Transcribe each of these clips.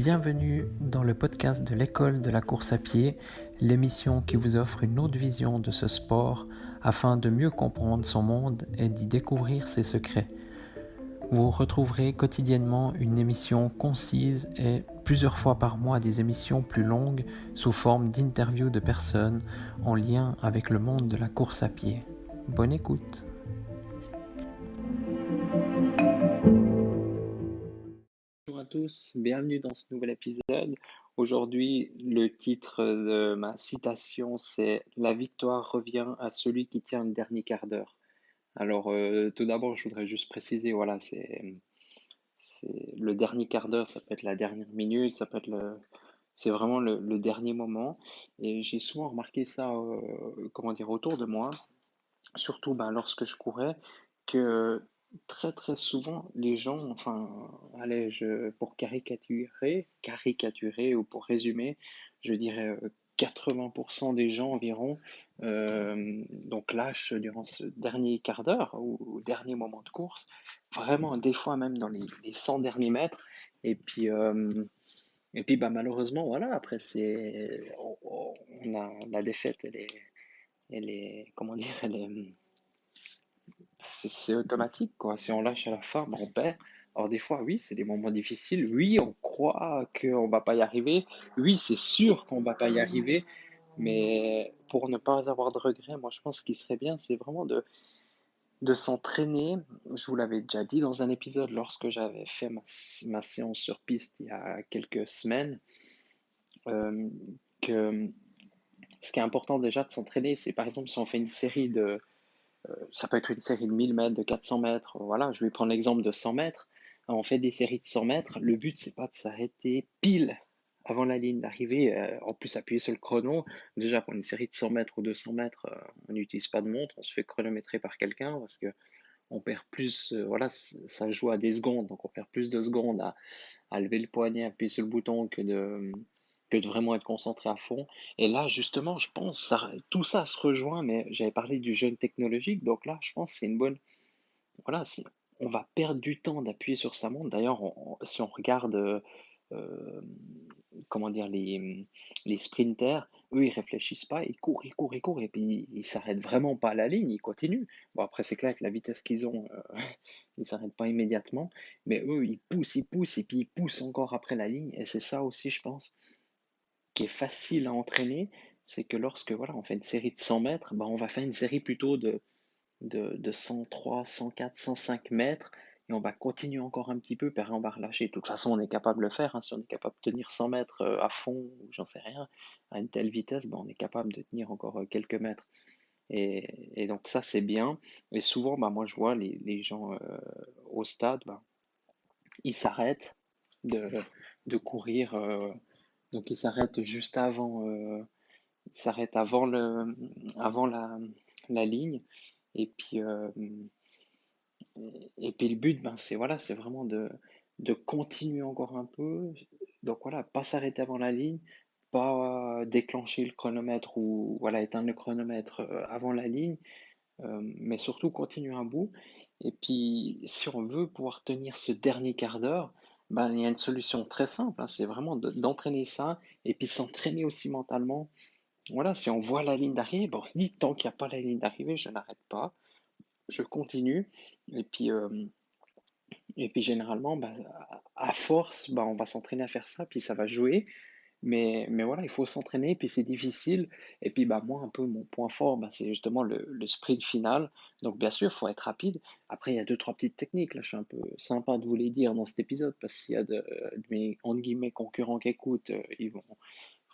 Bienvenue dans le podcast de l'école de la course à pied, l'émission qui vous offre une autre vision de ce sport afin de mieux comprendre son monde et d'y découvrir ses secrets. Vous retrouverez quotidiennement une émission concise et plusieurs fois par mois des émissions plus longues sous forme d'interviews de personnes en lien avec le monde de la course à pied. Bonne écoute! Bonjour à tous, bienvenue dans ce nouvel épisode. Aujourd'hui, le titre de ma citation, c'est « La victoire revient à celui qui tient le dernier quart d'heure ». Alors, tout d'abord, je voudrais juste préciser, voilà, c'est le dernier quart d'heure, ça peut être la dernière minute, ça peut être c'est vraiment le dernier moment. Et j'ai souvent remarqué ça, autour de moi, surtout lorsque je courais, que très très souvent les gens, pour caricaturer ou pour résumer, je dirais 80% des gens environ donc lâchent durant ce dernier quart d'heure ou dernier moment de course, vraiment des fois même dans les 100 derniers mètres. Et puis malheureusement voilà, après on a la défaite, elle est comment dire, c'est automatique, quoi. Si on lâche à la fin, on perd. Alors des fois, oui, c'est des moments difficiles. Oui, on croit qu'on va pas y arriver. Oui, c'est sûr qu'on va pas y arriver. Mais pour ne pas avoir de regrets, moi, je pense qu'il serait bien, c'est vraiment de s'entraîner. Je vous l'avais déjà dit dans un épisode lorsque j'avais fait ma séance sur piste il y a quelques semaines, euh, que ce qui est important déjà de s'entraîner, c'est par exemple si on fait une série ça peut être une série de 1000 mètres, de 400 mètres, voilà, je vais prendre l'exemple de 100 mètres. On fait des séries de 100 mètres, le but c'est pas de s'arrêter pile avant la ligne d'arrivée, en plus appuyer sur le chrono. Déjà pour une série de 100 mètres ou 200 mètres, on n'utilise pas de montre, on se fait chronométrer par quelqu'un parce que on perd plus, voilà, ça joue à des secondes, donc on perd plus de secondes à lever le poignet, appuyer sur le bouton que de vraiment être concentré à fond. Et là, justement, je pense, tout ça se rejoint, mais j'avais parlé du jeûne technologique, donc là, je pense que c'est une bonne. Voilà, on va perdre du temps d'appuyer sur sa montre. D'ailleurs, si on regarde, euh, comment dire, les sprinters, eux, ils réfléchissent pas, ils courent, et puis ils s'arrêtent vraiment pas à la ligne, ils continuent. Bon, après, c'est clair que la vitesse qu'ils ont, ils s'arrêtent pas immédiatement, mais eux, ils poussent, et puis ils poussent encore après la ligne, et c'est ça aussi, je pense, qui est facile à entraîner, c'est que lorsque voilà, on fait une série de 100 mètres, on va faire une série plutôt de 103, 104, 105 mètres, et on va continuer encore un petit peu, puis après on va relâcher. De toute façon, on est capable de le faire, hein, si on est capable de tenir 100 mètres à fond, ou j'en sais rien, à une telle vitesse, on est capable de tenir encore quelques mètres. Et donc ça, c'est bien. Et souvent, moi, je vois les gens au stade, ils s'arrêtent de, de courir. Donc ils s'arrêtent juste avant, ils s'arrêtent avant la ligne. Et puis, euh, et puis le but, c'est voilà, c'est vraiment de continuer encore un peu. Donc voilà, pas s'arrêter avant la ligne, pas déclencher le chronomètre ou voilà, éteindre le chronomètre avant la ligne, mais surtout continuer un bout. Et puis, si on veut pouvoir tenir ce dernier quart d'heure, il y a une solution très simple, hein, c'est vraiment d'entraîner ça et puis s'entraîner aussi mentalement. Voilà, si on voit la ligne d'arrivée, on se dit tant qu'il n'y a pas la ligne d'arrivée, je n'arrête pas, je continue. Et puis, euh, et puis généralement, à force, on va s'entraîner à faire ça, puis ça va jouer. Mais voilà, il faut s'entraîner, puis c'est difficile. Et puis moi, un peu mon point fort, c'est justement le sprint final. Donc bien sûr, il faut être rapide. Après, il y a deux, trois petites techniques. Là, je suis un peu sympa de vous les dire dans cet épisode, parce qu'il y a de mes entre guillemets concurrents qui écoutent, ils vont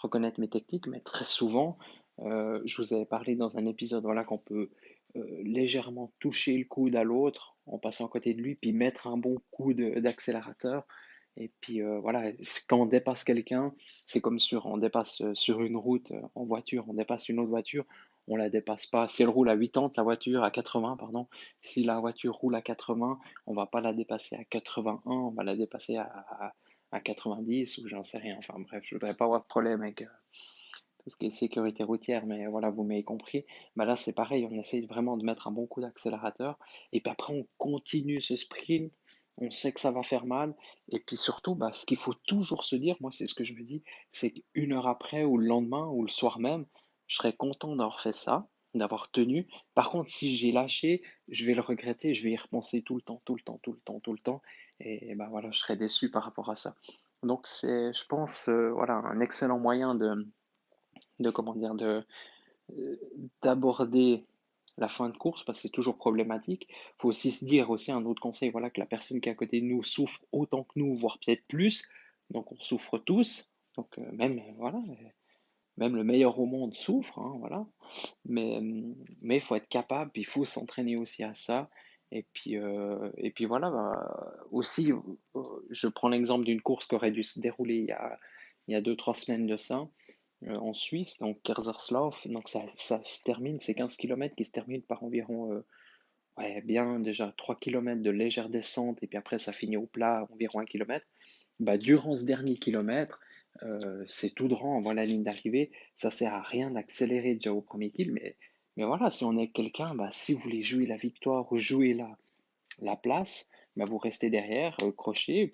reconnaître mes techniques, mais très souvent, je vous avais parlé dans un épisode, voilà, qu'on peut légèrement toucher le coude à l'autre en passant à côté de lui, puis mettre un bon coup d'accélérateur. Et puis voilà, quand on dépasse quelqu'un, c'est comme on dépasse sur une route en voiture, on dépasse une autre voiture, on la dépasse pas. Si elle roule à 80, la voiture à 80, pardon, si la voiture roule à 80, on va pas la dépasser à 81, on va la dépasser à 90 ou j'en sais rien. Enfin bref, je voudrais pas avoir de problème avec tout ce qui est sécurité routière, mais voilà, vous m'avez compris. Là, c'est pareil, on essaye vraiment de mettre un bon coup d'accélérateur, et puis après, on continue ce sprint, on sait que ça va faire mal. Et puis surtout, bah, ce qu'il faut toujours se dire, moi, c'est ce que je me dis, c'est qu'une heure après, ou le lendemain, ou le soir même, je serais content d'avoir fait ça, d'avoir tenu. Par contre, si j'ai lâché, je vais le regretter, je vais y repenser tout le temps, tout le temps, tout le temps, tout le temps. Et bah voilà, je serais déçu par rapport à ça. Donc c'est, je pense, voilà, un excellent moyen de comment dire, euh, d'aborder la fin de course parce que c'est toujours problématique. Il faut aussi se dire aussi un autre conseil, voilà, que la personne qui est à côté de nous souffre autant que nous, voire peut-être plus. Donc on souffre tous. Donc même voilà, même le meilleur au monde souffre, hein, voilà. Mais il faut être capable, puis il faut s'entraîner aussi à ça. Et puis voilà, bah, aussi, je prends l'exemple d'une course qui aurait dû se dérouler il y a 2, 3 semaines de ça en Suisse, donc Kaiserslautern. Donc ça se termine, c'est 15 kilomètres qui se terminent par environ, ouais, bien déjà 3 kilomètres de légère descente, et puis après ça finit au plat, environ 1 kilomètre. Bah, durant ce dernier kilomètre, c'est tout droit, on voit la ligne d'arrivée, ça sert à rien d'accélérer déjà au premier kill, mais voilà, si on est quelqu'un, bah, si vous voulez jouer la victoire ou jouer la place, bah, vous restez derrière, crochet, et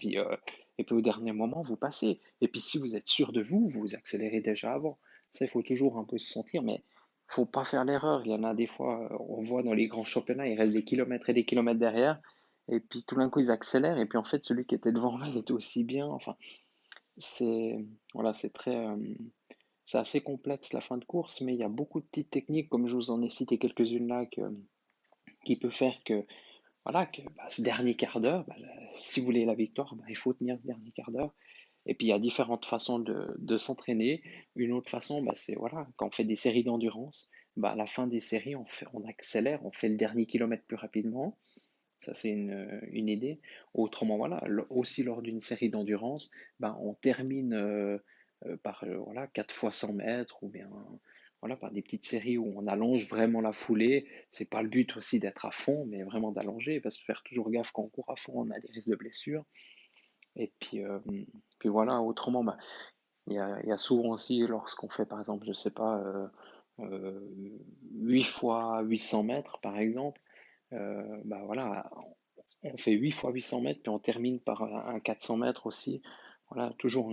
puis au dernier moment, vous passez. Et puis si vous êtes sûr de vous, vous accélérez déjà avant. Ça, il faut toujours un peu se sentir, mais faut pas faire l'erreur. Il y en a des fois, on voit dans les grands championnats, il reste des kilomètres et des kilomètres derrière, et puis tout d'un coup, ils accélèrent, et puis en fait, celui qui était devant là, il était aussi bien. Enfin, c'est voilà, c'est assez complexe la fin de course, mais il y a beaucoup de petites techniques, comme je vous en ai cité quelques-unes là, qui peut faire que voilà, que bah, ce dernier quart d'heure, bah, si vous voulez la victoire, bah, il faut tenir ce dernier quart d'heure. Et puis il y a différentes façons de s'entraîner. Une autre façon, bah, c'est voilà, quand on fait des séries d'endurance, bah, à la fin des séries, on accélère, on fait le dernier kilomètre plus rapidement. Ça, c'est une idée. Autrement, voilà, aussi lors d'une série d'endurance, bah, on termine par voilà, 4 fois 100 mètres, ou bien voilà, par des petites séries où on allonge vraiment la foulée. C'est pas le but aussi d'être à fond, mais vraiment d'allonger, parce que faire toujours gaffe quand on court à fond, on a des risques de blessures. Et puis voilà, autrement, bah, il y a souvent aussi, lorsqu'on fait par exemple, je sais pas, euh, 8 fois 800 mètres par exemple, bah voilà, on fait 8 fois 800 mètres, puis on termine par un 400 mètres aussi. Voilà, toujours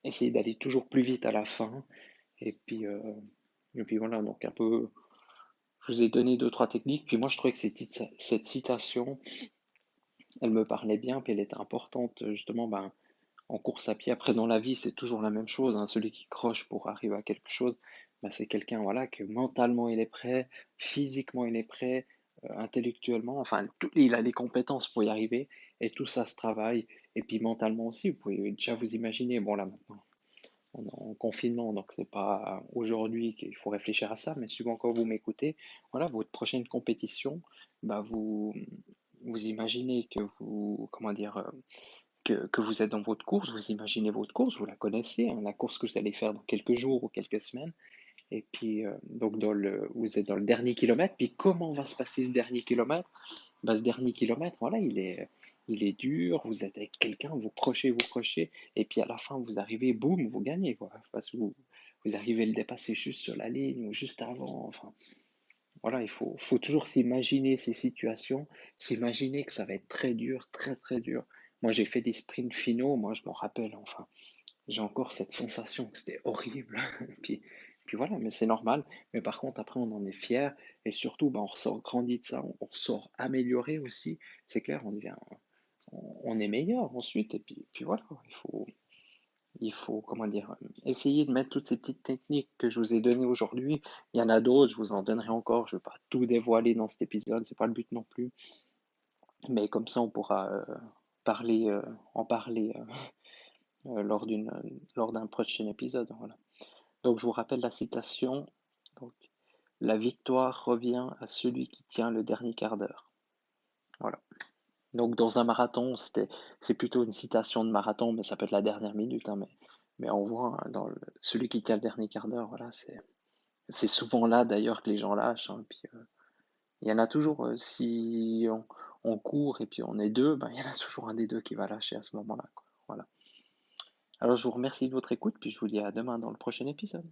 essayer d'aller toujours plus vite à la fin. Et puis voilà, donc un peu, je vous ai donné deux, trois techniques. Puis moi, je trouvais que cette citation, elle me parlait bien, puis elle était importante justement ben, en course à pied. Après, dans la vie, c'est toujours la même chose, hein. Celui qui croche pour arriver à quelque chose, ben, c'est quelqu'un voilà, que mentalement il est prêt, physiquement il est prêt, intellectuellement, enfin, il a les compétences pour y arriver, et tout ça se travaille. Et puis mentalement aussi, vous pouvez déjà vous imaginer, bon là maintenant, on est en confinement, donc c'est pas aujourd'hui qu'il faut réfléchir à ça, mais souvent quand vous m'écoutez, voilà, votre prochaine compétition, bah vous imaginez que vous, comment dire, que vous êtes dans votre course, vous imaginez votre course, vous la connaissez, hein, la course que vous allez faire dans quelques jours ou quelques semaines, et puis donc vous êtes dans le dernier kilomètre, puis comment va se passer ce dernier kilomètre? Bah, ce dernier kilomètre, voilà, il est dur, vous êtes avec quelqu'un, vous crochez, et puis à la fin, vous arrivez, boum, vous gagnez, quoi, parce que vous arrivez à le dépasser juste sur la ligne ou juste avant, enfin, voilà, il faut toujours s'imaginer ces situations, s'imaginer que ça va être très dur, très très dur. Moi, j'ai fait des sprints finaux, moi, je m'en rappelle, enfin, j'ai encore cette sensation que c'était horrible. Puis voilà, mais c'est normal. Mais par contre, après, on en est fier. Et surtout, ben, on ressort grandi de ça, on ressort amélioré aussi. C'est clair, on est meilleur ensuite. Et puis voilà, il faut, comment dire, essayer de mettre toutes ces petites techniques que je vous ai données aujourd'hui. Il y en a d'autres, je vous en donnerai encore. Je ne vais pas tout dévoiler dans cet épisode, c'est pas le but non plus. Mais comme ça, on pourra parler, en parler lors d'un prochain épisode. Voilà. Donc je vous rappelle la citation. Donc, la victoire revient à celui qui tient le dernier quart d'heure. Voilà. Donc dans un marathon, c'est plutôt une citation de marathon, mais ça peut être la dernière minute, hein, mais on voit hein, celui qui tient le dernier quart d'heure, voilà, c'est souvent là d'ailleurs que les gens lâchent, hein. Puis il y en a toujours, si on court et puis on est deux, ben, il y en a toujours un des deux qui va lâcher à ce moment-là, quoi. Voilà. Alors je vous remercie de votre écoute, puis je vous dis à demain dans le prochain épisode.